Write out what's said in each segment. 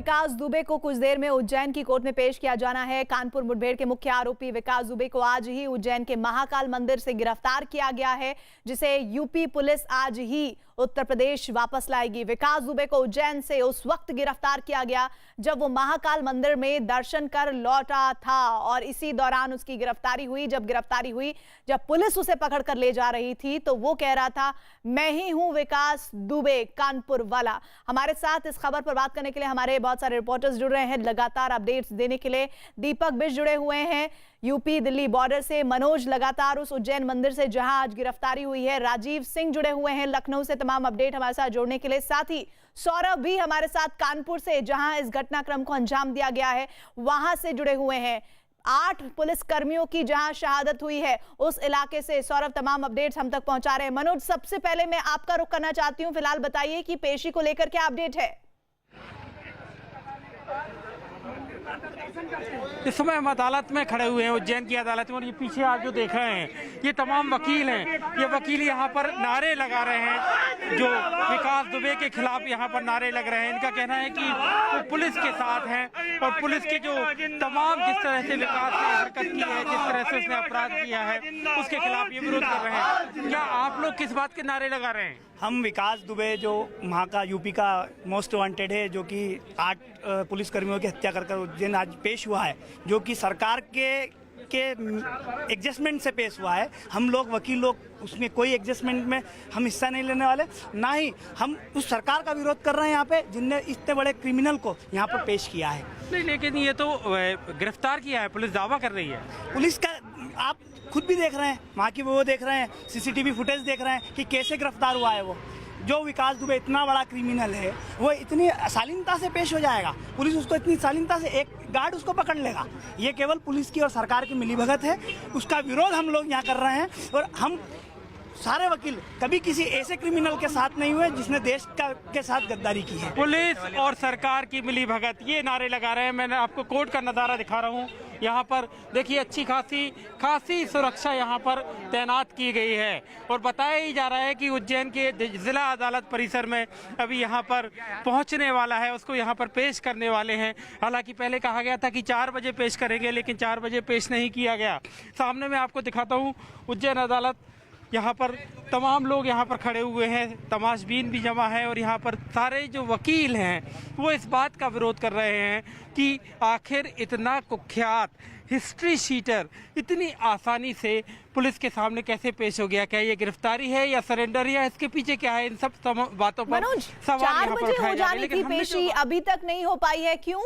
विकास दुबे को कुछ देर में उज्जैन की कोर्ट में पेश किया जाना है। कानपुर मुठभेड़ के मुख्य आरोपी विकास दुबे को आज ही उज्जैन के महाकाल मंदिर से गिरफ्तार किया गया है, जिसे यूपी पुलिस आज ही उत्तर प्रदेश वापस लाएगी। विकास दुबे को उज्जैन से उस वक्त गिरफ्तार किया गया जब वो महाकाल मंदिर में दर्शन कर लौटा था और इसी दौरान उसकी गिरफ्तारी हुई। जब पुलिस उसे पकड़कर ले जा रही थी तो वो कह रहा था, मैं ही हूं विकास दुबे कानपुर वाला। हमारे साथ इस खबर पर बात करने के लिए हमारे बहुत सारे रिपोर्टर्स जुड़ रहे हैं, लगातार अपडेट्स देने के लिए दीपक बिष्ट जुड़े हुए हैं यूपी दिल्ली बॉर्डर से, मनोज लगातार उस उज्जैन मंदिर से जहां आज गिरफ्तारी हुई है, राजीव सिंह जुड़े हुए हैं लखनऊ से तमाम अपडेट हमारे साथ जोड़ने के लिए, साथ ही सौरभ भी हमारे साथ कानपुर से जहां इस घटनाक्रम को अंजाम दिया गया है वहां से जुड़े हुए हैं। 8 पुलिस कर्मियों की जहां शहादत हुई है उस इलाके से सौरभ तमाम अपडेट्स हम तक पहुंचा रहे हैं। मनोज, सबसे पहले मैं आपका रुख करना चाहती हूं, फिलहाल बताइए कि पेशी को लेकर क्या अपडेट है। इस समय हम अदालत में खड़े हुए हैं, उज्जैन की अदालत में, और ये पीछे आप जो देख रहे हैं ये तमाम वकील हैं। ये वकील यहाँ पर नारे लगा रहे हैं, जो विकास दुबे के खिलाफ यहाँ पर नारे लग रहे हैं। इनका कहना है कि वो पुलिस के साथ हैं और पुलिस के जो तमाम जिस तरह से विकास ने हरकत की है, जिस तरह से उसने अपराध किया है, उसके खिलाफ ये विरोध कर रहे हैं। क्या आप लोग किस बात के नारे लगा रहे हैं? हम विकास दुबे जो वहाँ का यूपी का मोस्ट वांटेड है, जो कि 8 पुलिसकर्मियों की हत्या कर उज्जैन आज पेश हुआ है, जो कि सरकार के एडजस्टमेंट से पेश हुआ है। हम लोग वकील लोग उसमें कोई एडजस्टमेंट में हम हिस्सा नहीं लेने वाले, ना ही हम उस सरकार का विरोध कर रहे हैं यहाँ पे जिनने इतने बड़े क्रिमिनल को यहाँ पर पेश किया है। नहीं, लेकिन ये तो गिरफ्तार किया है, पुलिस दावा कर रही है। पुलिस का आप खुद भी देख रहे हैं, वहाँ की वो देख रहे हैं, सीसीटीवी फुटेज देख रहे हैं कि कैसे गिरफ्तार हुआ है वो। जो विकास दुबे इतना बड़ा क्रिमिनल है वो इतनी शालीनता से पेश हो जाएगा, पुलिस उसको इतनी शालीनता से, एक गार्ड उसको पकड़ लेगा। ये केवल पुलिस की और सरकार की मिलीभगत है, उसका विरोध हम लोग यहाँ कर रहे हैं। और हम सारे वकील कभी किसी ऐसे क्रिमिनल के साथ नहीं हुए जिसने देश के साथ गद्दारी की है। पुलिस और सरकार की मिलीभगत, ये नारे लगा रहे हैं। मैंने आपको कोर्ट का नज़ारा दिखा रहा हूँ। यहाँ पर देखिए अच्छी खासी सुरक्षा यहाँ पर तैनात की गई है और बताया ही जा रहा है कि उज्जैन के जिला अदालत परिसर में अभी यहाँ पर पहुँचने वाला है, उसको यहाँ पर पेश करने वाले हैं। हालांकि पहले कहा गया था कि 4 बजे पेश करेंगे, लेकिन 4 बजे पेश नहीं किया गया। सामने मैं आपको दिखाता हूँ उज्जैन अदालत। यहाँ पर तमाम लोग यहाँ पर खड़े हुए हैं, तमाशबीन भी जमा है और यहाँ पर सारे जो वकील हैं वो इस बात का विरोध कर रहे हैं कि आखिर इतना कुख्यात हिस्ट्री शीटर इतनी आसानी से पुलिस के सामने कैसे पेश हो गया। क्या ये गिरफ्तारी है या सरेंडर है, इसके पीछे क्या है, इन सब बातों पर सवाल यहाँ पर उठाए जा रहे हैं। लेकिन पेशी अभी तक नहीं हो पाई है, क्यों?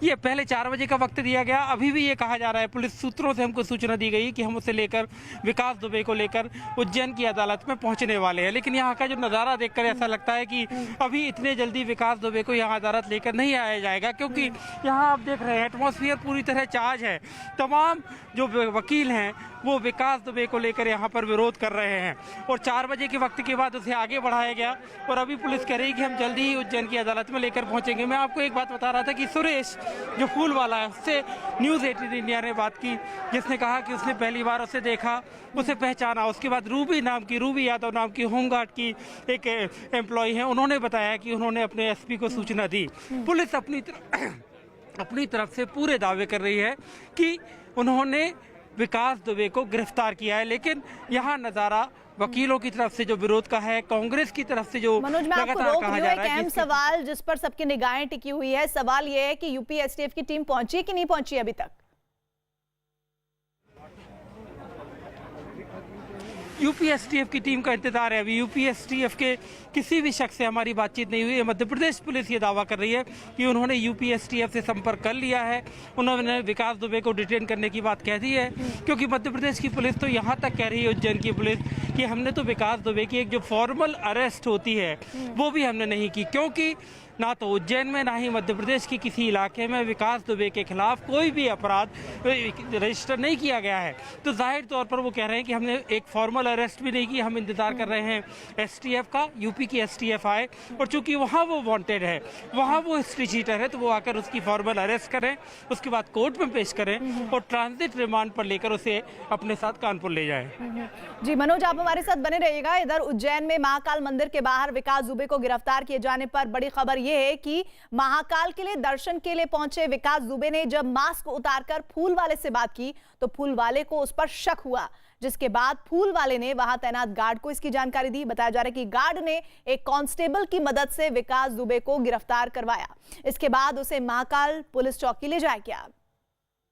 ये पहले 4 बजे का वक्त दिया गया, अभी भी ये कहा जा रहा है, पुलिस सूत्रों से हमको सूचना दी गई कि हम उसे लेकर विकास दुबे को लेकर उज्जैन की अदालत में पहुंचने वाले हैं। लेकिन यहाँ का जो नज़ारा देखकर ऐसा लगता है कि अभी इतने जल्दी विकास दुबे को यहाँ अदालत लेकर नहीं आया जाएगा, क्योंकि यहाँ आप देख रहे हैं एटमॉस्फेयर पूरी तरह चार्ज है। तमाम जो वकील हैं वो विकास दुबे को लेकर यहाँ पर विरोध कर रहे हैं और 4 बजे के वक्त के बाद उसे आगे बढ़ाया गया और अभी पुलिस कह रही है कि हम जल्दी ही उज्जैन की अदालत में लेकर पहुँचेंगे। मैं आपको एक बात बता रहा था कि सुरेश जो फूल वाला है, उससे न्यूज़ 18 इंडिया ने बात की, जिसने कहा कि उसने पहली बार उसे देखा, उसे पहचाना। उसके बाद रूबी यादव नाम की होमगार्ड की एक एम्प्लॉय है, उन्होंने बताया कि उन्होंने अपने एसपी को सूचना दी। पुलिस अपनी तरफ से पूरे दावे कर रही है कि उन्होंने विकास दुबे को गिरफ्तार किया है, लेकिन यहाँ नज़ारा वकीलों की तरफ से जो विरोध का है, कांग्रेस की तरफ से जो लगातार कहा जा रहा है। एक अहम सवाल जिस पर सबकी निगाहें टिकी हुई है, सवाल यह है कि यूपी एसटीएफ की टीम पहुंची कि नहीं पहुंची अभी तक? यूपी एसटीएफ की टीम का इंतजार है। अभी यूपी एसटीएफ के किसी भी शख्स से हमारी बातचीत नहीं हुई है। मध्य प्रदेश पुलिस ये दावा कर रही है कि उन्होंने यूपी एसटीएफ से संपर्क कर लिया है, उन्होंने विकास दुबे को डिटेन करने की बात कह दी है, क्योंकि मध्य प्रदेश की पुलिस तो यहाँ तक कह रही है, उज्जैन की पुलिस, कि हमने तो विकास दुबे की एक जो फॉर्मल अरेस्ट होती है वो भी हमने नहीं की, क्योंकि ना तो उज्जैन में ना ही मध्य प्रदेश के किसी इलाके में विकास दुबे के खिलाफ कोई भी अपराध रजिस्टर नहीं किया गया है। तो जाहिर तौर पर वो कह रहे हैं कि हमने एक फॉर्मल अरेस्ट भी नहीं की, हम इंतजार कर रहे हैं एसटीएफ का, यूपी की एसटीएफ आए और चूंकि वहाँ वो वांटेड है, वहाँ वो हिस्ट्री चीटर है, तो वो आकर उसकी फॉर्मल अरेस्ट करें, उसके बाद कोर्ट में पेश करें और ट्रांजिट रिमांड पर लेकर उसे अपने साथ कानपुर ले जाएं। जी मनोज, आप हमारे साथ बने रहिएगा। इधर उज्जैन में महाकाल मंदिर के बाहर विकास दुबे को गिरफ्तार किए जाने पर बड़ी खबर यह है कि महाकाल के लिए दर्शन के लिए पहुंचे विकास दुबे ने जब मास्क उतारकर फूल वाले से बात की तो फूल वाले को उस पर शक हुआ, जिसके बाद फूल वाले ने वहां तैनात गार्ड को इसकी जानकारी दी। बताया जा रहा है कि गार्ड ने एक कांस्टेबल की मदद से विकास दुबे को गिरफ्तार करवाया। इसके बाद उसे महाकाल पुलिस चौकी ले जाया गया।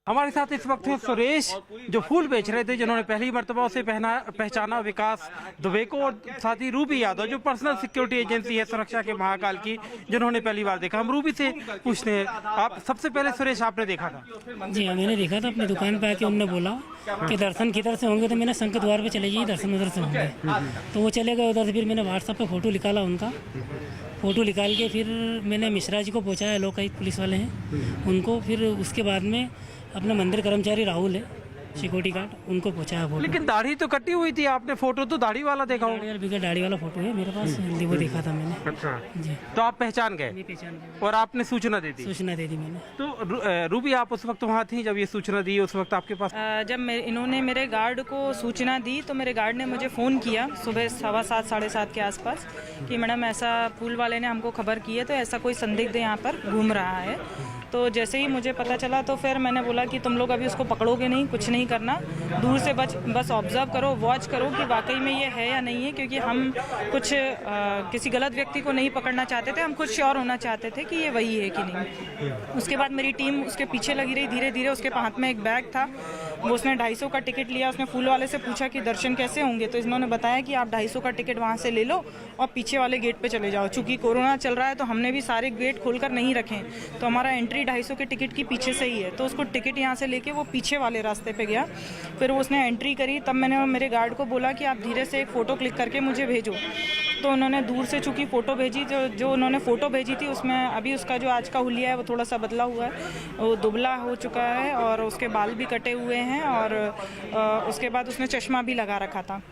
हमारे साथ इस वक्त है सुरेश, जो फूल बेच रहे थे, जिन्होंने पहली मर्तबा उसे पहचाना विकास दुबे को, और साथ ही रूबी यादव जो पर्सनल सिक्योरिटी एजेंसी है सुरक्षा के महाकाल की, जिन्होंने पहली बार देखा। हम रूबी से पूछते हैं, आप सबसे पहले सुरेश आपने देखा था? जी हाँ, मैंने देखा था। अपनी दुकान पे आके उन्होंने बोला कि दर्शन किधर से होंगे, तो मैंने शंख द्वार पे चले जाइए, दर्शन उधर से होंगे। तो वो चले गए उधर से। फिर मैंने व्हाट्सएप पे फ़ोटो निकाला उनका, फ़ोटो निकाल के फिर मैंने मिश्रा जी को पहुँचाया, लोकायुक्त पुलिस वाले हैं उनको। फिर उसके बाद में अपना मंदिर कर्मचारी राहुल है, सिक्योरिटी गार्ड, उनको पहुँचाया फोटो। लेकिन दाढ़ी तो कटी हुई थी, आपने फोटो तो दाढ़ी वाला देखा होगा? दाढ़ी वाला फोटो है मेरे पास, वो देखा था मैंने। अच्छा जी, तो आप पहचान गए? पहचान गए और आपने सूचना दे दी? सूचना दे दी मैंने। तो रूबी, आप उस वक्त वहाँ थी जब ये सूचना दी? उस वक्त आपके पास जब इन्होंने मेरे गार्ड को सूचना दी तो मेरे गार्ड ने मुझे फ़ोन किया सुबह 7:15 साढ़े 7 के आसपास कि मैडम ऐसा फूल वाले ने हमको खबर की है, तो ऐसा कोई संदिग्ध यहाँ पर घूम रहा है। तो जैसे ही मुझे पता चला तो फिर मैंने बोला कि तुम लोग अभी उसको पकड़ोगे नहीं, कुछ नहीं करना, दूर से बस ऑब्जर्व करो, वॉच करो कि वाकई में ये है या नहीं है, क्योंकि हम कुछ किसी गलत व्यक्ति को नहीं पकड़ना चाहते थे, हम खुद श्योर होना चाहते थे कि ये वही है कि नहीं। उसके बाद मेरी टीम उसके पीछे लगी रही। धीरे धीरे उसके हाथ में एक बैग था, वो उसने 250 का टिकट लिया। उसने फूल वाले से पूछा कि दर्शन कैसे होंगे, तो इन्होंने बताया कि आप 250 का टिकट वहाँ से ले लो और पीछे वाले गेट पे चले जाओ। चूँकि कोरोना चल रहा है तो हमने भी सारे गेट खोलकर नहीं रखे, तो हमारा एंट्री 250 के टिकट की पीछे से ही है। तो उसको टिकट यहाँ से लेके वो पीछे वाले रास्ते पे गया, फिर उसने एंट्री करी। तब मैंने मेरे गार्ड को बोला कि आप धीरे से एक फ़ोटो क्लिक करके मुझे भेजो। तो उन्होंने दूर से चूँकि फ़ोटो भेजी, जो उन्होंने फ़ोटो भेजी थी उसमें अभी उसका जो आज का हुलिया है वो थोड़ा सा बदला हुआ है, वो दुबला हो चुका है और उसके बाल भी कटे हुए हैं, और उसके बाद उसने चश्मा भी लगा रखा था।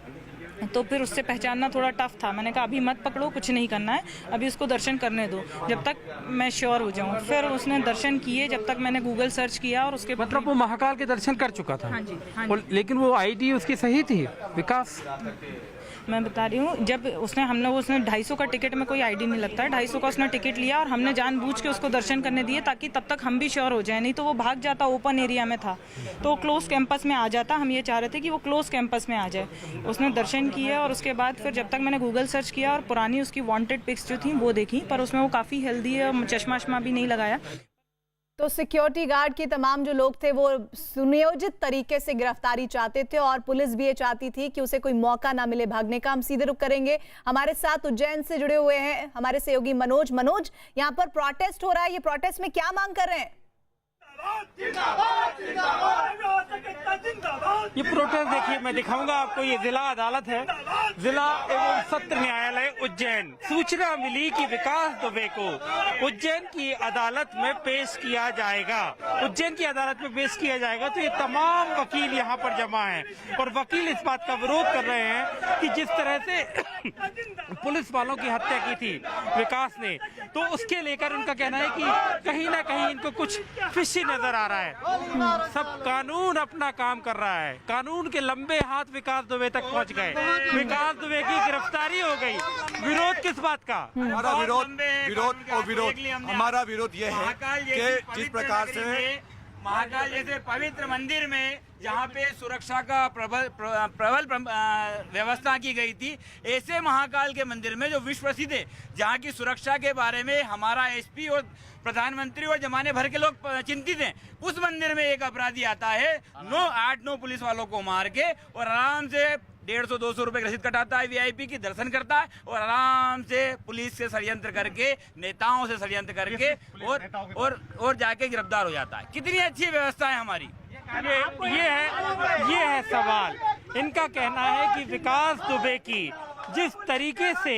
तो फिर उससे पहचानना थोड़ा टफ था। मैंने कहा अभी मत पकड़ो, कुछ नहीं करना है, अभी उसको दर्शन करने दो जब तक मैं श्योर हो जाऊं। फिर उसने दर्शन किए, जब तक मैंने गूगल सर्च किया और उसके मतलब वो महाकाल के दर्शन कर चुका था? हाँ जी, हाँ जी। लेकिन वो आईडी उसकी सही थी विकास? मैं बता रही हूँ, जब उसने 250 का टिकट में कोई आईडी नहीं लगता है, 250 का उसने टिकट लिया और हमने जानबूझ के उसको दर्शन करने दिए ताकि तब तक हम भी श्योर हो जाए, नहीं तो वो भाग जाता। ओपन एरिया में था तो वो क्लोज कैंपस में आ जाता। हम ये चाह रहे थे कि वो क्लोज कैंपस में आ जाए। उसने दर्शन किए और उसके बाद फिर जब तक मैंने गूगल सर्च किया और पुरानी उसकी वांटेड पिक्स जो थी वो देखी, पर उसमें वो काफ़ी हेल्दी है, चश्मा वश्मा भी नहीं लगाया। तो सिक्योरिटी गार्ड की तमाम जो लोग थे वो सुनियोजित तरीके से गिरफ्तारी चाहते थे और पुलिस भी ये चाहती थी कि उसे कोई मौका ना मिले भागने का। हम सीधे रुक करेंगे, हमारे साथ उज्जैन से जुड़े हुए हैं हमारे सहयोगी मनोज। मनोज, यहाँ पर प्रोटेस्ट हो रहा है, ये प्रोटेस्ट में क्या मांग कर रहे हैं? ये प्रोटेस्ट देखिए, मैं दिखाऊंगा आपको, ये जिला अदालत है, जिला एवं सत्र न्यायालय उज्जैन। सूचना मिली कि विकास दुबे को उज्जैन की अदालत में पेश किया जाएगा, उज्जैन की अदालत में पेश किया जाएगा। तो ये तमाम वकील यहाँ पर जमा हैं और वकील इस बात का विरोध कर रहे हैं कि जिस तरह से पुलिस वालों की हत्या की थी विकास ने, तो उसके लेकर उनका कहना है कि कहीं ना कहीं इनको कुछ फिशी नजर आ रहा है। सब कानून अपना काम कर रहा है, कानून के लंबे हाथ विकास दुबे तक पहुंच गए, विकास दुबे की गिरफ्तारी हो गई। विरोध किस बात का? हमारा विरोध हमारा विरोध ये है कि जिस प्रकार से महाकाल जैसे पवित्र मंदिर में जहाँ पे सुरक्षा का प्रबल व्यवस्था की गई थी, ऐसे महाकाल के मंदिर में जो विश्व प्रसिद्ध है, जहाँ की सुरक्षा के बारे में हमारा एसपी और प्रधानमंत्री और जमाने भर के लोग चिंतित हैं, उस मंदिर में एक अपराधी आता है 8-9 पुलिस वालों को मार के और आराम से 150-200 रुपए की रसीद कटाता है, वीआईपी की दर्शन करता है और आराम से पुलिस से षड्यंत्र करके, नेताओं से षड्यंत्र करके और जाके गिरफ्तार हो जाता है। कितनी अच्छी व्यवस्था है हमारी। ये है सवाल। इनका कहना है कि विकास दुबे की जिस तरीके से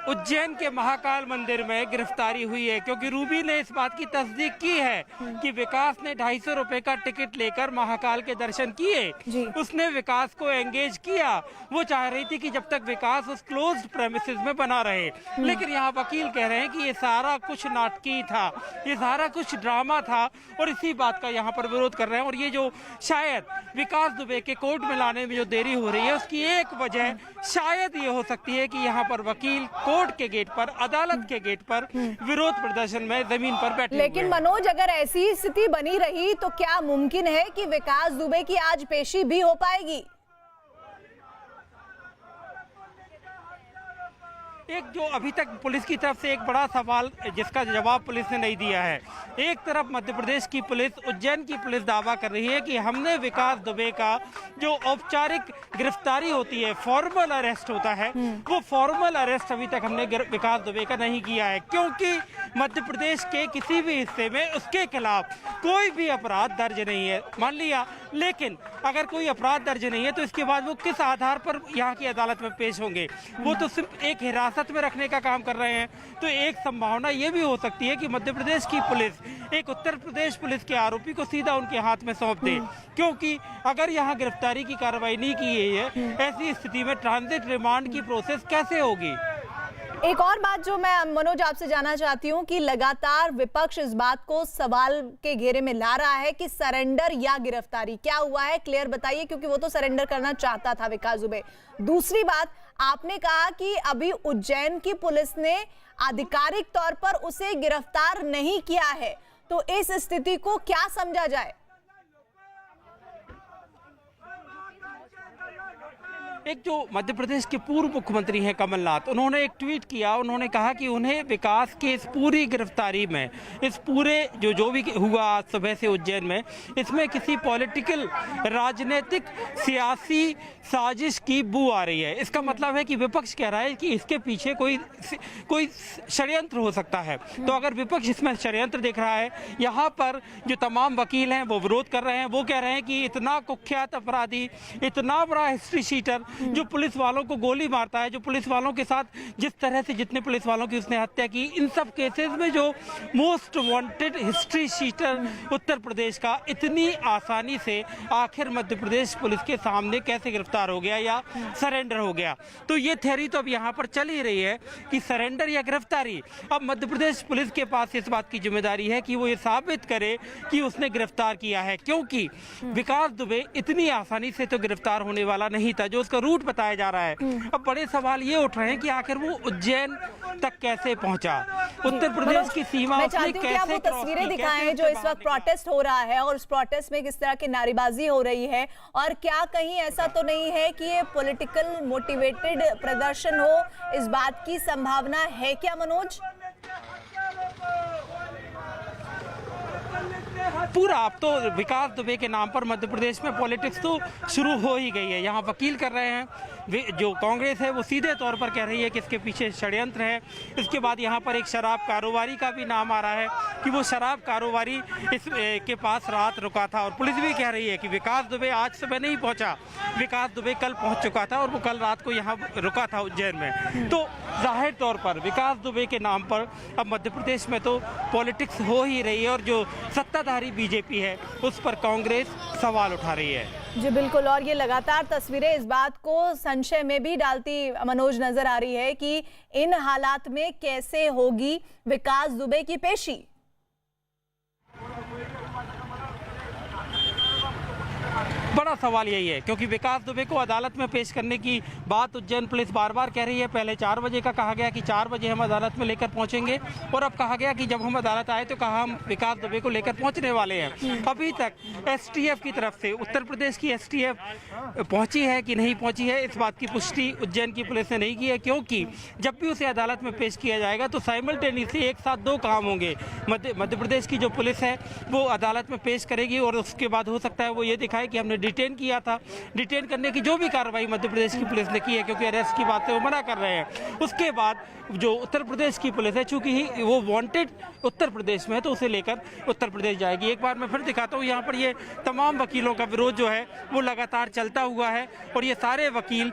उज्जैन के महाकाल मंदिर में गिरफ्तारी हुई है, क्योंकि रूबी ने इस बात की तस्दीक की है कि विकास ने 250 रुपए का टिकट लेकर महाकाल के दर्शन किए। उसने विकास को एंगेज किया। वो चाह रही थी कि जब तक विकास उस क्लोज्ड प्रेमिसेस में बना रहे, लेकिन यहाँ वकील कह रहे हैं कि ये सारा कुछ नाटकीय था, ये सारा कुछ ड्रामा था और इसी बात का यहाँ पर विरोध कर रहे हैं। और ये जो शायद विकास दुबे के कोर्ट में लाने में जो देरी हो रही है, उसकी एक वजह शायद ये हो सकती है कि यहाँ पर वकील कोर्ट के गेट पर, अदालत के गेट पर विरोध प्रदर्शन में जमीन पर बैठे। लेकिन मनोज, अगर ऐसी स्थिति बनी रही तो क्या मुमकिन है कि विकास दुबे की आज पेशी भी हो पाएगी? एक जो अभी तक पुलिस की तरफ से एक बड़ा सवाल जिसका जवाब पुलिस ने नहीं दिया है। एक तरफ मध्य प्रदेश की पुलिस, उज्जैन की पुलिस दावा कर रही है कि हमने विकास दुबे का जो औपचारिक गिरफ्तारी होती है, फॉर्मल अरेस्ट होता है, वो फॉर्मल अरेस्ट अभी तक हमने विकास दुबे का नहीं किया है, क्योंकि मध्य प्रदेश के किसी भी हिस्से में उसके खिलाफ कोई भी अपराध दर्ज नहीं है। मान लिया, लेकिन अगर कोई अपराध दर्ज नहीं है तो इसके बाद वो किस आधार पर यहाँ की अदालत में पेश होंगे? वो तो सिर्फ एक हिरासत में रखने का काम कर रहे हैं। तो एक संभावना ये भी हो सकती है कि मध्य प्रदेश की पुलिस एक उत्तर प्रदेश पुलिस के आरोपी को सीधा उनके हाथ में सौंप दे, क्योंकि अगर यहाँ गिरफ्तारी की कार्रवाई नहीं की गई है, ऐसी स्थिति में ट्रांजिट रिमांड की प्रोसेस कैसे होगी? एक और बात जो मैं मनोज आपसे जानना चाहती हूं कि लगातार विपक्ष इस बात को सवाल के घेरे में ला रहा है कि सरेंडर या गिरफ्तारी, क्या हुआ है क्लियर बताइए, क्योंकि वो तो सरेंडर करना चाहता था विकास दुबे। दूसरी बात, आपने कहा कि अभी उज्जैन की पुलिस ने आधिकारिक तौर पर उसे गिरफ्तार नहीं किया है, तो इस स्थिति को क्या समझा जाए? एक जो मध्य प्रदेश के पूर्व मुख्यमंत्री हैं कमलनाथ, उन्होंने एक ट्वीट किया। उन्होंने कहा कि उन्हें विकास के इस पूरी गिरफ्तारी में, इस पूरे जो भी हुआ आज सुबह से उज्जैन में, इसमें किसी पॉलिटिकल, राजनीतिक, सियासी साजिश की बू आ रही है। इसका मतलब है कि विपक्ष कह रहा है कि इसके पीछे कोई षड्यंत्र हो सकता है। तो अगर विपक्ष इसमें षड्यंत्र देख रहा है, यहाँ पर जो तमाम वकील हैं वो विरोध कर रहे हैं। वो कह रहे हैं कि इतना कुख्यात अपराधी, इतना बड़ा हिस्ट्री शीटर जो पुलिस वालों को गोली मारता है, जो पुलिस वालों के साथ जिस तरह से जितने पुलिस वालों की उसने हत्या की, इन सब केसेस में जो most wanted history sheeter Uttar Pradesh का इतनी आसानी से आखिर मध्य प्रदेश पुलिस के सामने कैसे गिरफ्तार हो गया या सरेंडर हो गया? तो ये थ्योरी तो अब यहाँ पर चल ही रही है कि सरेंडर या गिरफ्तारी। अब मध्य प्रदेश पुलिस के पास इस बात की जिम्मेदारी है कि वो ये साबित करे कि उसने गिरफ्तार किया है, क्योंकि विकास दुबे इतनी आसानी से तो गिरफ्तार होने वाला नहीं था जो उसका रूट बताया जा रहा है। अब बड़े सवाल ये उठ रहे हैं कि आखिर वो उज्जैन तक कैसे पहुंचा, उत्तर प्रदेश की सीमा उसने कैसे वो तस्वीरें दिखाएं जो इस वक्त प्रोटेस्ट हो रहा है और उस प्रोटेस्ट में किस तरह की नारेबाजी हो रही है, और क्या कहीं ऐसा तो नहीं है कि ये पॉलिटिकल मोटिवेटेड प्रदर्शन हो? इस बात की संभावना है क्या मनोज? पूरा अब तो विकास दुबे के नाम पर मध्य प्रदेश में पॉलिटिक्स तो शुरू हो ही गई है। यहाँ वकील कर रहे हैं, जो कांग्रेस है वो सीधे तौर पर कह रही है कि इसके पीछे षड्यंत्र है। इसके बाद यहाँ पर एक शराब कारोबारी का भी नाम आ रहा है कि वो शराब कारोबारी के पास रात रुका था, और पुलिस भी कह रही है कि विकास दुबे आज सुबह नहीं पहुँचा, विकास दुबे कल पहुँच चुका था और वो कल रात को यहाँ रुका था उज्जैन में। तो जाहिर तौर पर विकास दुबे के नाम पर अब मध्य प्रदेश में तो पॉलिटिक्स हो ही रही है, और जो सत्ताधारी बीजेपी है उस पर कांग्रेस सवाल उठा रही है। जी बिल्कुल, और ये लगातार तस्वीरें इस बात को संशय में भी डालती मनोज नजर आ रही है कि इन हालात में कैसे होगी विकास दुबे की पेशी। बड़ा सवाल यही है, क्योंकि विकास दुबे को अदालत में पेश करने की बात उज्जैन पुलिस बार बार कह रही है। पहले 4 बजे का कहा गया कि 4 बजे हम अदालत में लेकर पहुंचेंगे, और अब कहा गया कि जब हम अदालत आए तो कहा हम विकास दुबे को लेकर पहुंचने वाले हैं। अभी तक एसटीएफ की तरफ से, उत्तर प्रदेश की एसटीएफ पहुंची है कि नहीं पहुंची है, इस बात की पुष्टि उज्जैन की पुलिस ने नहीं की है, क्योंकि जब भी उसे अदालत में पेश किया जाएगा तो साइमल्टेनियसली एक साथ 2 काम होंगे। मध्य प्रदेश की जो पुलिस है वो अदालत में पेश करेगी और उसके बाद हो सकता है वो ये दिखाए कि हमने डिटेन किया था। डिटेन करने की जो भी कार्रवाई मध्य प्रदेश की पुलिस ने की है, क्योंकि अरेस्ट की बात से वो मना कर रहे हैं, उसके बाद जो उत्तर प्रदेश की पुलिस है, चूंकि वो वांटेड उत्तर प्रदेश में है, तो उसे लेकर उत्तर प्रदेश जाएगी। एक बार मैं फिर दिखाता हूँ, यहाँ पर ये तमाम वकीलों का विरोध जो है वो लगातार चलता हुआ है और ये सारे वकील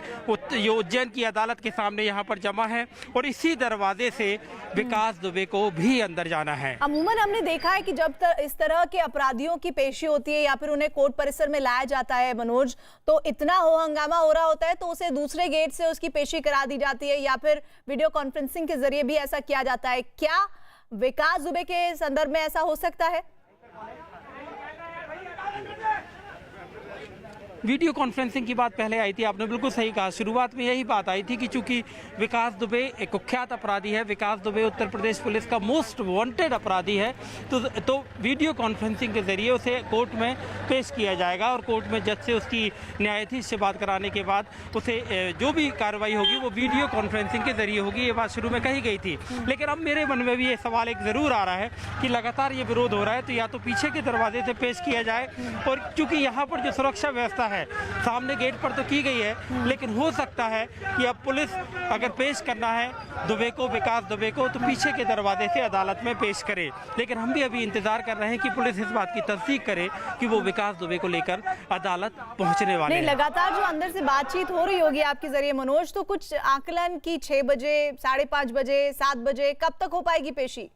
जो उज्जैन की अदालत के सामने यहाँ पर जमा है और इसी दरवाजे से विकास दुबे को भी अंदर जाना है। अमूमन हमने देखा है कि जब इस तरह के अपराधियों की पेशी होती है या फिर उन्हें कोर्ट परिसर में लाया जाता है मनोज, तो इतना हो हंगामा हो रहा होता है तो उसे दूसरे गेट से उसकी पेशी करा दी जाती है या फिर वीडियो कॉन्फ्रेंसिंग के जरिए भी ऐसा किया जाता है। क्या विकास दुबे के संदर्भ में ऐसा हो सकता है? वीडियो कॉन्फ्रेंसिंग की बात पहले आई थी, आपने बिल्कुल सही कहा। शुरुआत में यही बात आई थी कि चूंकि विकास दुबे एक कुख्यात अपराधी है, विकास दुबे उत्तर प्रदेश पुलिस का मोस्ट वांटेड अपराधी है, तो वीडियो कॉन्फ्रेंसिंग के जरिए उसे कोर्ट में पेश किया जाएगा और कोर्ट में जज से उसकी न्यायाधीश से बात कराने के बाद उसे जो भी कार्रवाई होगी वो वीडियो कॉन्फ्रेंसिंग के जरिए होगी। ये बात शुरू में कही गई थी, लेकिन अब मेरे मन में भी ये सवाल एक ज़रूर आ रहा है कि लगातार ये विरोध हो रहा है, तो या तो पीछे के दरवाजे से पेश किया जाए, और चूँकि यहाँ पर जो सुरक्षा व्यवस्था है सामने गेट पर तो की गई है, लेकिन हो सकता है कि अब पुलिस अगर पेश करना है दुबे को, विकास दुबे को, तो पीछे के दरवाजे से अदालत में पेश करे। लेकिन हम भी अभी इंतजार कर रहे हैं कि पुलिस इस बात की तस्दीक करे कि वो विकास दुबे को लेकर अदालत पहुंचने वाले हैं। लगातार जो अंदर से बातचीत हो रही होगी आपके जरिए मनोज, तो कुछ आकलन की 6 बजे, 5:30 बजे, 7 बजे कब तक हो पाएगी पेशी?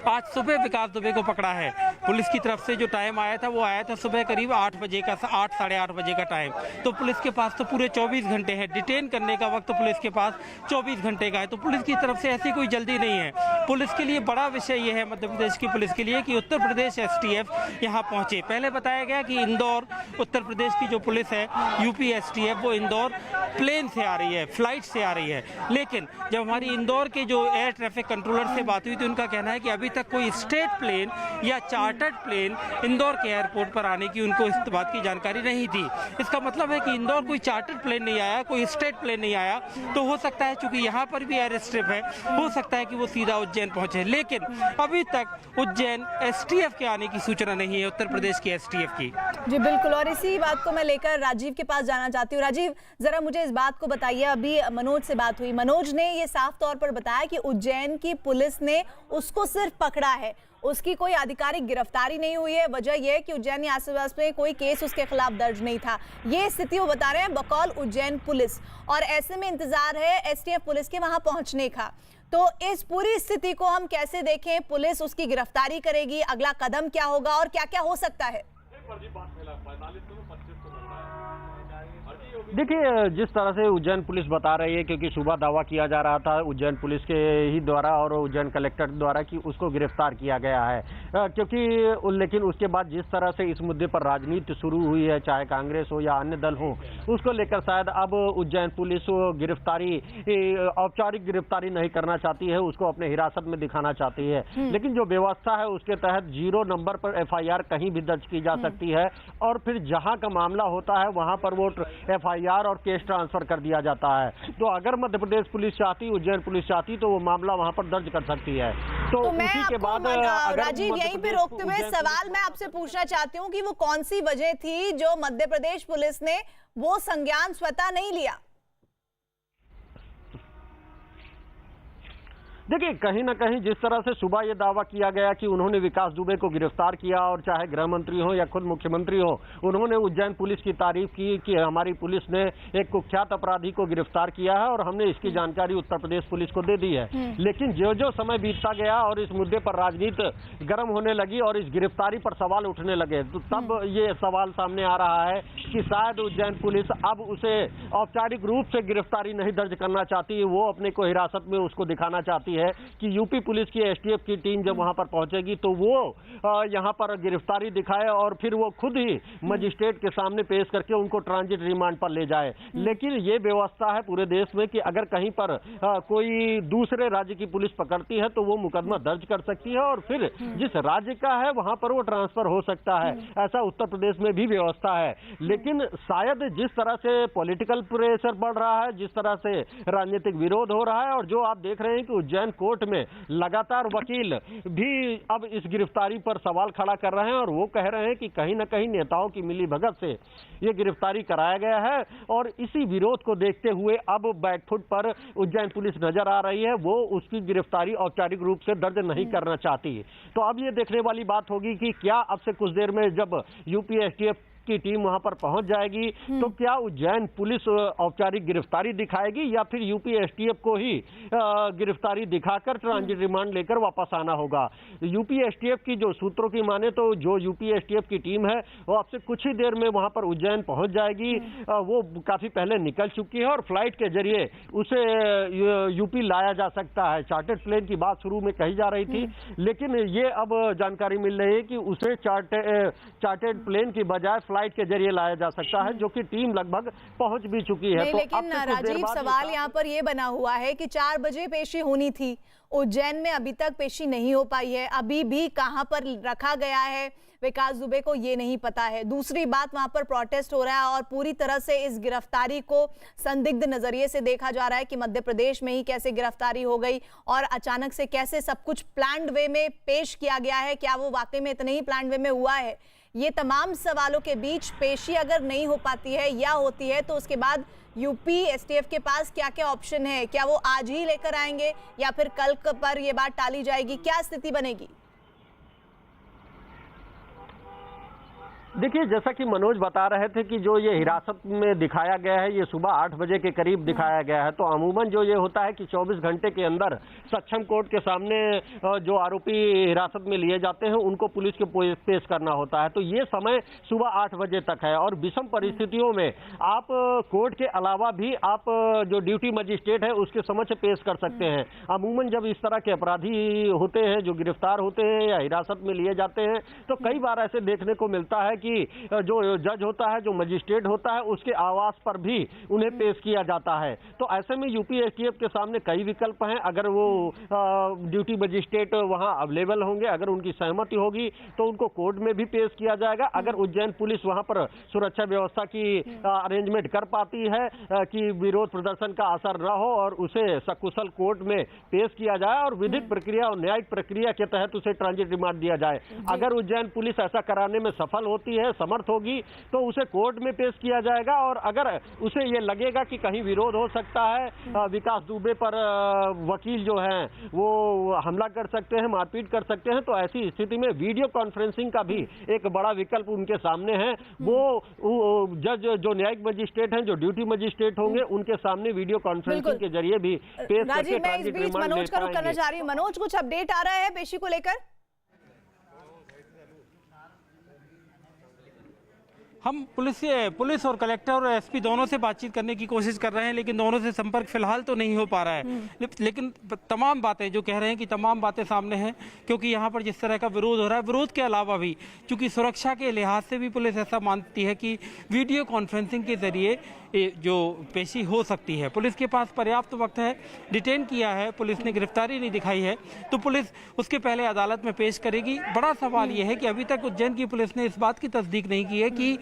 आज सुबह विकास दुबे को पकड़ा है। पुलिस की तरफ से जो टाइम आया था वो आया था सुबह करीब 8 बजे का, 8 साढ़े 8 बजे का टाइम। तो पुलिस के पास तो पूरे 24 घंटे है। डिटेन करने का वक्त तो पुलिस के पास 24 घंटे का है। तो पुलिस की तरफ से ऐसी कोई जल्दी नहीं है। पुलिस के लिए बड़ा विषय ये है, मध्य प्रदेश की पुलिस के लिए, कि उत्तर प्रदेश STF यहाँ पहुंचे। पहले बताया गया कि इंदौर, उत्तर प्रदेश की जो पुलिस है यूपी STF, वो इंदौर प्लेन से आ रही है, फ्लाइट से आ रही है। लेकिन जब हमारी इंदौर के जो एयर ट्रैफिक कंट्रोलर से बात हुई तो उनका कहना है कि अभी तक कोई स्टेट प्लेन या चार्टर्ड प्लेन इंदौर के एयरपोर्ट पर आने की उनको इस बात की जानकारी नहीं थी। इसका मतलब है कि इंदौर कोई चार्टर्ड प्लेन नहीं आया, कोई स्टेट प्लेन नहीं आया। तो हो सकता है चूंकि यहाँ पर भी एयर स्ट्रिप है, हो सकता है कि वो सीधा उज्जैन पहुंचे। लेकिन अभी तक उज्जैन STF के आने की सूचना नहीं है, उत्तर प्रदेश की STF की। जी बिल्कुल, और इसी बात को मैं लेकर राजीव के पास जाना चाहती हूँ। राजीव, जरा मुझे इस बात को बताइए, अभी मनोज से बात हुई, मनोज ने ये साफ तौर पर बताया कि उज्जैन की पुलिस ने उसको सिर्फ पकड़ा है, उसकी कोई आधिकारिक गिरफ्तारी नहीं हुई है। वजह यह है कि उज्जैन आसपास में कोई केस उसके खिलाफ दर्ज नहीं था। ये स्थिति वो बता रहे हैं बकौल उज्जैन पुलिस, और ऐसे में इंतजार है STF पुलिस के वहां पहुंचने का। तो इस पूरी स्थिति को हम कैसे देखें? पुलिस उसकी गिरफ्तारी करेगी, अगला कदम क्या होगा और क्या क्या हो सकता है? देखिए, जिस तरह से उज्जैन पुलिस बता रही है, क्योंकि सुबह दावा किया जा रहा था उज्जैन पुलिस के ही द्वारा और उज्जैन कलेक्टर द्वारा कि उसको गिरफ्तार किया गया है, लेकिन उसके बाद जिस तरह से इस मुद्दे पर राजनीति शुरू हुई है, चाहे कांग्रेस हो या अन्य दल हो, उसको लेकर शायद अब उज्जैन पुलिस गिरफ्तारी, औपचारिक गिरफ्तारी नहीं करना चाहती है, उसको अपने हिरासत में दिखाना चाहती है। लेकिन जो व्यवस्था है उसके तहत 0 नंबर पर FIR कहीं भी दर्ज की जा सकती है, और फिर जहां का मामला होता है वहां पर वो FIR और केस ट्रांसफर कर दिया जाता है। तो अगर मध्य प्रदेश पुलिस चाहती, उज्जैन पुलिस चाहती, तो वो मामला वहां पर दर्ज कर सकती है। तो उसी के बाद राजीव, यहीं पे रोकते हुए सवाल मैं आपसे पूछना चाहती हूँ कि वो कौन सी वजह थी जो मध्य प्रदेश पुलिस ने वो संज्ञान स्वतः नहीं लिया? देखिए, कहीं ना कहीं जिस तरह से सुबह ये दावा किया गया कि उन्होंने विकास दुबे को गिरफ्तार किया, और चाहे गृह मंत्री हो या खुद मुख्यमंत्री हो, उन्होंने उज्जैन पुलिस की तारीफ की कि हमारी पुलिस ने एक कुख्यात अपराधी को गिरफ्तार किया है और हमने इसकी जानकारी उत्तर प्रदेश पुलिस को दे दी है। लेकिन जो जो समय बीतता गया और इस मुद्दे पर राजनीति गर्म होने लगी और इस गिरफ्तारी पर सवाल उठने लगे, तो तब ये सवाल सामने आ रहा है कि शायद उज्जैन पुलिस अब उसे औपचारिक रूप से गिरफ्तारी नहीं दर्ज करना चाहती, वो अपने को हिरासत में उसको दिखाना चाहती है कि यूपी पुलिस की STF की टीम जब वहां पर पहुंचेगी तो वो यहां पर गिरफ्तारी दिखाए और फिर वो खुद ही मजिस्ट्रेट के सामने पेश करके उनको ट्रांजिट रिमांड पर ले जाए। लेकिन ये व्यवस्था है पूरे देश में कि अगर कहीं पर कोई दूसरे राज्य की पुलिस पकड़ती है तो वो मुकदमा दर्ज कर सकती है और फिर जिस राज्य का है वहां पर वो ट्रांसफर हो सकता है। ऐसा उत्तर प्रदेश में भी व्यवस्था है। लेकिन शायद जिस तरह से पॉलिटिकल प्रेशर बढ़ रहा है, जिस तरह से राजनीतिक विरोध हो रहा है, और जो आप देख रहे हैं कि उज्जैन उज्जैन कोर्ट में लगातार वकील भी अब इस गिरफ्तारी पर सवाल खड़ा कर रहे हैं और वो कह रहे हैं कि कहीं ना कहीं नेताओं की मिलीभगत से ये गिरफ्तारी कराया गया है और इसी विरोध को देखते हुए अब बैकफुट पर उज्जैन पुलिस नजर आ रही है। वो उसकी गिरफ्तारी औपचारिक रूप से दर्ज नहीं करना चाहती। तो अब ये देखने वाली बात होगी कि क्या अब से कुछ देर में जब यूपी एसटीएफ की टीम वहां पर पहुंच जाएगी तो क्या उज्जैन पुलिस औपचारिक गिरफ्तारी दिखाएगी या फिर यूपी एसटीएफ को ही गिरफ्तारी दिखाकर ट्रांजिट रिमांड लेकर वापस आना होगा। यूपी एसटीएफ की जो सूत्रों की माने तो जो यूपी एसटीएफ की टीम है वो अब से कुछ ही देर में वहां पर उज्जैन पहुंच जाएगी। वो काफी पहले निकल चुकी है और फ्लाइट के जरिए उसे यूपी लाया जा सकता है। चार्टर्ड प्लेन की बात शुरू में कही जा रही थी, लेकिन ये अब जानकारी मिल रही है कि उसे चार्टर्ड प्लेन की बजाय फ्लाइट के जरिए लाया जा सकता है, जो कि टीम लगभग पहुंच भी चुकी है। नहीं, तो लेकिन राजीव सवाल यहाँ पर ये बना हुआ है कि 4 बजे पेशी होनी थी, उज्जैन में अभी तक पेशी नहीं हो पाई है। अभी भी कहां पर रखा गया है विकास दुबे को ये नहीं पता है। दूसरी बात, वहां पर प्रोटेस्ट हो रहा है और पूरी तरह से इस गिरफ्तारी को संदिग्ध नजरिए से देखा जा रहा है कि मध्य प्रदेश में ही कैसे गिरफ्तारी हो गई और अचानक से कैसे सब कुछ प्लान्ड वे में पेश किया गया है। क्या वो वाकई में इतने ही प्लान्ड वे में हुआ है? ये तमाम सवालों के बीच पेशी अगर नहीं हो पाती है या होती है तो उसके बाद यूपी एसटीएफ के पास क्या क्या ऑप्शन है? क्या वो आज ही लेकर आएंगे या फिर कल पर ये बात टाली जाएगी? क्या स्थिति बनेगी? देखिए, जैसा कि मनोज बता रहे थे कि जो ये हिरासत में दिखाया गया है ये सुबह 8 बजे के करीब दिखाया गया है। तो अमूमन जो ये होता है कि 24 घंटे के अंदर सक्षम कोर्ट के सामने जो आरोपी हिरासत में लिए जाते हैं उनको पुलिस के पेश करना होता है। तो ये समय सुबह 8 बजे तक है और विषम परिस्थितियों में आप कोर्ट के अलावा भी आप जो ड्यूटी मजिस्ट्रेट है उसके समक्ष पेश कर सकते हैं। अमूमन जब इस तरह के अपराधी होते हैं जो गिरफ्तार होते हैं या हिरासत में लिए जाते हैं तो कई बार ऐसे देखने को मिलता है कि जो जज होता है, जो मजिस्ट्रेट होता है, उसके आवास पर भी उन्हें पेश किया जाता है। तो ऐसे में यूपी एसटीएफ के सामने कई विकल्प हैं। अगर वो ड्यूटी मजिस्ट्रेट वहां अवेलेबल होंगे, अगर उनकी सहमति होगी तो उनको कोर्ट में भी पेश किया जाएगा। अगर उज्जैन पुलिस वहां पर सुरक्षा व्यवस्था की अरेंजमेंट कर पाती है कि विरोध प्रदर्शन का असर न हो और उसे सकुशल कोर्ट में पेश किया जाए और विधिक प्रक्रिया और न्यायिक प्रक्रिया के तहत उसे ट्रांजिट रिमांड दिया जाए। अगर उज्जैन पुलिस ऐसा कराने में सफल होती है, समर्थ होगी, तो उसे कोर्ट में पेश किया जाएगा। और अगर उसे ये लगेगा कि कहीं विरोध हो सकता है, विकास दुबे पर वकील जो हैं वो हमला कर सकते हैं, मारपीट कर सकते हैं, तो ऐसी स्थिति में वीडियो कॉन्फ्रेंसिंग का भी एक बड़ा विकल्प उनके सामने है। वो जज जो न्यायिक मजिस्ट्रेट हैं, जो ड्यूटी मजिस्ट्रेट होंगे, उनके सामने वीडियो कॉन्फ्रेंसिंग के जरिए भी पेश करके ट्रांजिट रिमांड ले पाएंगे। मनोज, कुछ अपडेट आ रहा है पेशी को लेकर? हम पुलिस और कलेक्टर और एसपी दोनों से बातचीत करने की कोशिश कर रहे हैं, लेकिन दोनों से संपर्क फिलहाल तो नहीं हो पा रहा है। लेकिन तमाम बातें जो कह रहे हैं कि तमाम बातें सामने हैं, क्योंकि यहाँ पर जिस तरह का विरोध हो रहा है, विरोध के अलावा भी चूंकि सुरक्षा के लिहाज से भी पुलिस ऐसा मानती है कि वीडियो कॉन्फ्रेंसिंग के जरिए जो पेशी हो सकती है। पुलिस के पास पर्याप्त वक्त है, डिटेन किया है, पुलिस ने गिरफ्तारी नहीं दिखाई है, तो पुलिस उसके पहले अदालत में पेश करेगी। बड़ा सवाल यह है कि अभी तक उज्जैन की पुलिस ने इस बात की तस्दीक नहीं की है कि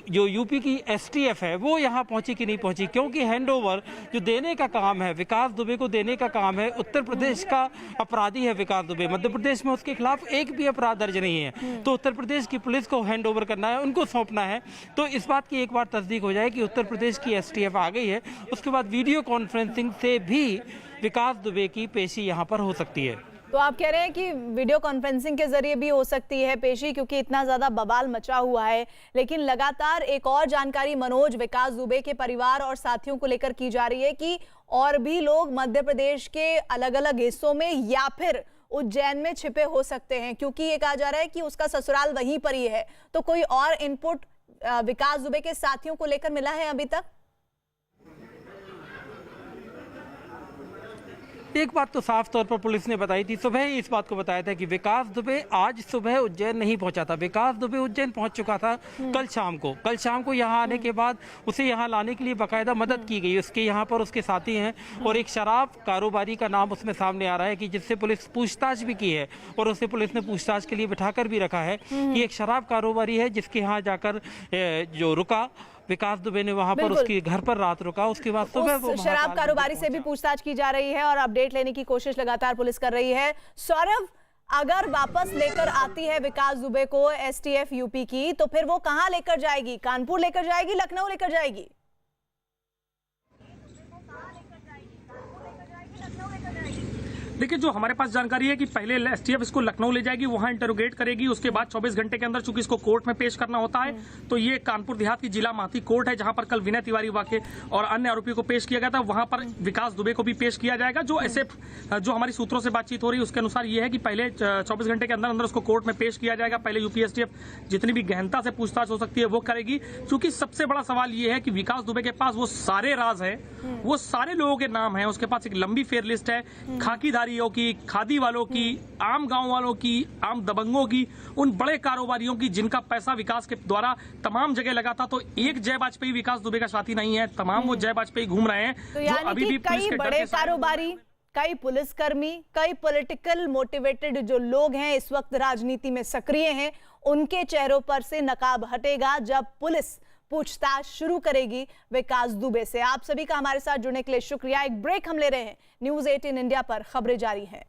जो यूपी की एसटीएफ है वो यहाँ पहुंची कि नहीं पहुंची, क्योंकि हैंडओवर जो देने का काम है, विकास दुबे को देने का काम है, उत्तर प्रदेश का अपराधी है विकास दुबे। मध्य प्रदेश में उसके खिलाफ एक भी अपराध दर्ज नहीं है, तो उत्तर प्रदेश की पुलिस को हैंडओवर करना है, उनको सौंपना है। तो इस बात की एक बार तस्दीक हो जाए कि उत्तर प्रदेश की एसटीएफ आ गई है, उसके बाद वीडियो कॉन्फ्रेंसिंग से भी विकास दुबे की पेशी यहाँ पर हो सकती है। तो आप कह रहे हैं कि वीडियो कॉन्फ्रेंसिंग के जरिए भी हो सकती है पेशी, क्योंकि इतना ज्यादा बवाल मचा हुआ है। लेकिन लगातार एक और जानकारी मनोज विकास दुबे के परिवार और साथियों को लेकर की जा रही है कि और भी लोग मध्य प्रदेश के अलग अलग हिस्सों में या फिर उज्जैन में छिपे हो सकते हैं, क्योंकि ये कहा जा रहा है कि उसका ससुराल वहीं पर ही है। तो कोई और इनपुट विकास दुबे के साथियों को लेकर मिला है अभी तक? एक बात तो साफ तौर पर पुलिस ने बताई थी, सुबह ही इस बात को बताया था कि विकास दुबे आज सुबह उज्जैन नहीं पहुंचा था। विकास दुबे उज्जैन पहुंच चुका था कल शाम को यहाँ आने के बाद उसे यहाँ लाने के लिए बाकायदा मदद की गई। उसके यहाँ पर उसके साथी हैं और एक शराब कारोबारी का नाम उसमें सामने आ रहा है कि जिससे पुलिस पूछताछ भी की है और उसे पुलिस ने पूछताछ के लिए बिठाकर भी रखा है कि एक शराब कारोबारी है जिसके यहाँ जाकर जो रुका विकास दुबे ने वहां पर बिल्कुल। उसकी घर पर रात रुका, उसके बाद सुबह वो उस शराब महाकाल कारोबारी मंदिर से भी पहुंचा। पूछताछ की जा रही है और अपडेट लेने की कोशिश लगातार पुलिस कर रही है। सौरभ, अगर वापस लेकर आती है विकास दुबे को एसटीएफ यूपी की, तो फिर वो कहां लेकर जाएगी? कानपुर लेकर जाएगी, लखनऊ लेकर जाएगी? देखिए, जो हमारे पास जानकारी है कि पहले एसटीएफ इसको लखनऊ ले जाएगी, वहां इंटरोगेट करेगी, उसके बाद 24 घंटे के अंदर चूंकि इसको कोर्ट में पेश करना होता है, तो ये कानपुर देहात की जिला माथी कोर्ट है जहां पर कल विनय तिवारी वाके और अन्य आरोपियों को पेश किया गया था, वहां पर विकास दुबे को भी पेश किया जाएगा। जो एसएफ जो हमारी सूत्रों से बातचीत हो रही है उसके अनुसार ये है कि पहले 24 घंटे के अंदर अंदर उसको कोर्ट में पेश किया जाएगा। पहले यूपी एसटीएफ जितनी भी गहनता से पूछताछ हो सकती है वो करेगी, क्योंकि सबसे बड़ा सवाल ये है कि विकास दुबे के पास वो सारे राज है, वो सारे लोगों के नाम है, उसके पास एक लंबी फेयर लिस्ट है, खाकीधारियों की, खादी वालों की, आम गांव वालों की, आम दबंगों की, उन बड़े कारोबारियों की जिनका पैसा विकास के द्वारा तमाम जगह लगा था। तो एक जय वाजपेयी विकास दुबे का साथी नहीं है, तमाम वो जय वाजपेयी घूम रहे हैं। तो जो यानी अभी कि भी पुलिस कई के डर बड़े के साथ- कारोबारी, कई पुलिसकर्मी, कई पॉलिटिकल मोटिवेटेड जो लोग हैं इस वक्त राजनीति में सक्रिय हैं, उनके चेहरों पर से नकाब हटेगा जब पुलिस पूछताछ शुरू करेगी विकास दुबे से। आप सभी का हमारे साथ जुड़ने के लिए शुक्रिया। एक ब्रेक हम ले रहे हैं। न्यूज़ 18 इंडिया पर खबरें जारी हैं।